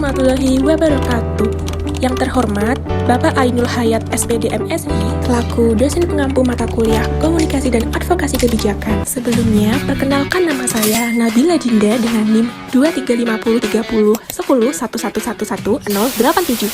warahmatullahi wabarakatuh. Yang terhormat, Bapak Ainul Hayat SPD MSI, selaku dosen pengampu mata kuliah Komunikasi dan Advokasi Kebijakan. Sebelumnya, perkenalkan nama saya Nabila Dinda dengan NIM 2350301011111087.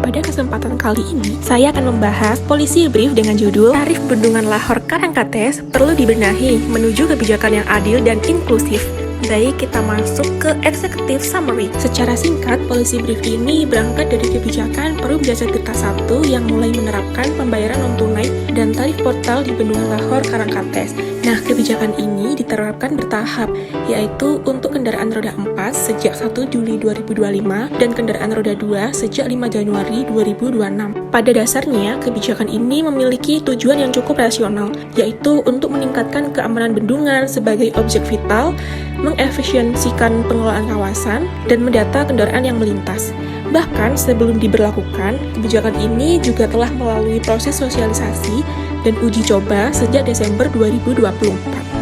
Pada kesempatan kali ini, saya akan membahas Policy Brief dengan judul Tarif Bendungan Lahor Karangkates Perlu Dibenahi Menuju Kebijakan yang Adil dan Inklusif. Baik, kita masuk ke Executive Summary. Secara singkat, Policy Brief ini berangkat dari kebijakan Perum Jasa Tirta 1 yang mulai menerapkan pembayaran non-tunai dan tarif portal di Bendungan Lahor Karangkates. Nah, kebijakan ini diterapkan bertahap, yaitu untuk kendaraan roda 4 sejak 1 Juli 2025 dan kendaraan roda 2 sejak 5 Januari 2026. Pada dasarnya, kebijakan ini memiliki tujuan yang cukup rasional, yaitu untuk meningkatkan keamanan bendungan sebagai objek vital, mengefisiensikan pengelolaan kawasan, dan mendata kendaraan yang melintas. Bahkan sebelum diberlakukan, kebijakan ini juga telah melalui proses sosialisasi dan uji coba sejak Desember 2024.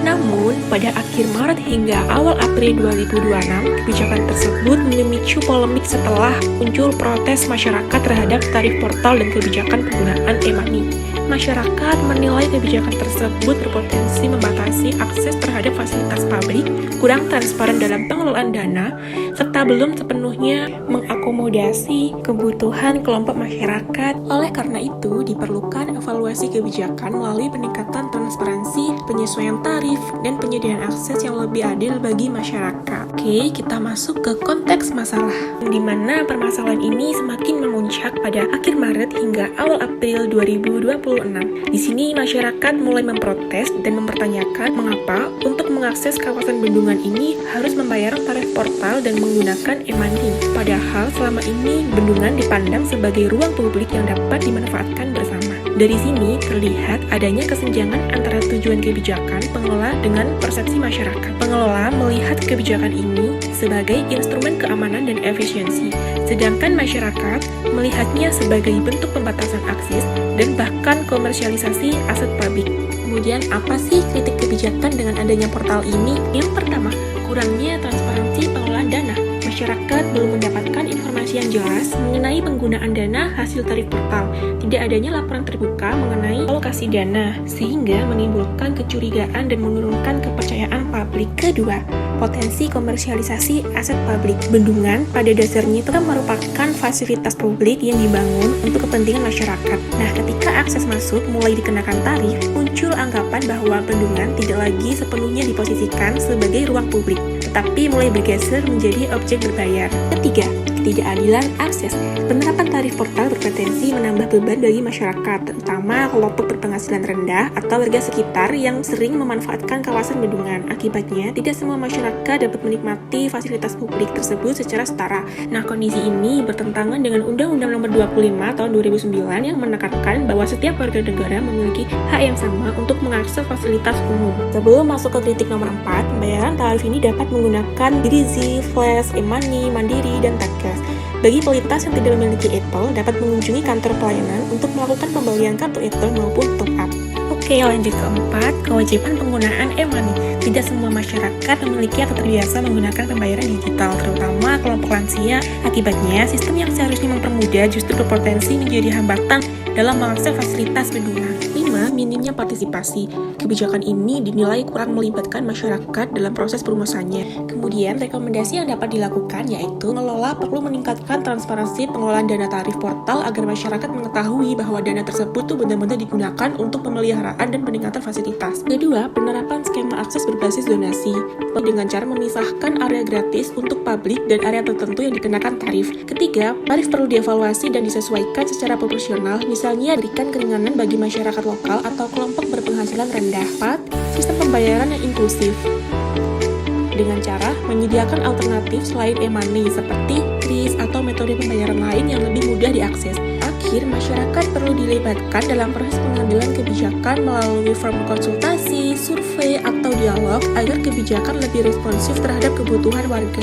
Namun, pada akhir Maret hingga awal April 2026, kebijakan tersebut memicu polemik setelah muncul protes masyarakat terhadap tarif portal dan kebijakan penggunaan e-money. Masyarakat menilai kebijakan tersebut berpotensi membatasi akses terhadap fasilitas publik, kurang transparan dalam pengelolaan dana, serta belum sepenuhnya mengakomodasi kebutuhan kelompok masyarakat. Oleh karena itu, diperlukan evaluasi kebijakan melalui peningkatan transparansi, penyesuaian tarif, dan penyediaan akses yang lebih adil bagi masyarakat. Oke, kita masuk ke konteks masalah, di mana permasalahan ini semakin memuncak pada akhir Maret hingga awal April 2026. Di sini masyarakat mulai memprotes dan mempertanyakan mengapa untuk mengakses kawasan bendungan ini harus membayar tarif portal dan menggunakan e-money. Padahal selama ini bendungan dipandang sebagai ruang publik yang dapat dimanfaatkan bersama. Dari sini terlihat adanya kesenjangan antara tujuan kebijakan pengelola dengan persepsi masyarakat. Pengelola melihat kebijakan ini sebagai instrumen keamanan dan efisiensi, sedangkan masyarakat melihatnya sebagai bentuk pembatasan akses dan bahkan komersialisasi aset publik. Kemudian apa sih kritik kebijakan dengan adanya portal ini? Yang pertama, kurangnya transparansi pengelolaan dana. Masyarakat belum mendapatkan informasi yang jelas mengenai penggunaan dana hasil tarif portal. Tidak adanya laporan terbuka mengenai alokasi dana, sehingga menimbulkan kecurigaan dan menurunkan kepercayaan publik. Kedua, potensi komersialisasi aset publik. Bendungan pada dasarnya itu kan merupakan fasilitas publik yang dibangun untuk kepentingan masyarakat. Nah, ketika akses masuk mulai dikenakan tarif, muncul anggapan bahwa bendungan tidak lagi sepenuhnya diposisikan sebagai ruang publik, tetapi mulai bergeser menjadi objek berbayar. Ketiga, ketidakadilan akses. Penerapan tarif portal berpotensi menambah beban bagi masyarakat, terutama kelompok berpenghasilan rendah atau warga sekitar yang sering memanfaatkan kawasan bendungan. Akibatnya, tidak semua masyarakat dapat menikmati fasilitas publik tersebut secara setara. Nah, kondisi ini bertentangan dengan Undang-Undang Nomor 25 Tahun 2009 yang menekankan bahwa setiap warga negara memiliki hak yang sama untuk mengakses fasilitas umum. Sebelum masuk ke kritik nomor 4, pembayaran tarif ini dapat menggunakan Brizi, Flash, e-money, Mandiri, dan Tegas. Bagi pelintas yang tidak memiliki e-tol, dapat mengunjungi kantor pelayanan untuk melakukan pembelian kartu e-tol maupun top-up. Oke, lanjut ke 4, kewajiban penggunaan e-money. Tidak semua masyarakat memiliki atau terbiasa menggunakan pembayaran digital, terutama kelompok lansia. Akibatnya, sistem yang seharusnya mempermudah justru berpotensi menjadi hambatan dalam mengakses fasilitas bendungan. 5. Minimnya partisipasi. Kebijakan ini dinilai kurang melibatkan masyarakat dalam proses perumusannya. Kemudian, rekomendasi yang dapat dilakukan yaitu pengelola perlu meningkatkan transparansi pengelolaan dana tarif portal agar masyarakat mengetahui bahwa dana tersebut tuh benar-benar digunakan untuk pemeliharaan dan peningkatan fasilitas. Kedua, penerapan skema akses berbasis donasi dengan cara memisahkan area gratis untuk publik dan area tertentu yang dikenakan tarif. Ketiga, tarif perlu dievaluasi dan disesuaikan secara proporsional, misalnya berikan keringanan bagi masyarakat lokal atau kelompok berpenghasilan rendah. 4. Sistem pembayaran yang inklusif dengan cara menyediakan alternatif selain e-money seperti kris atau metode pembayaran lain yang lebih mudah diakses. Akhir, masyarakat perlu dilibatkan dalam proses pengambilan kebijakan melalui forum konsultasi, survei, atau dialog agar kebijakan lebih responsif terhadap kebutuhan warga.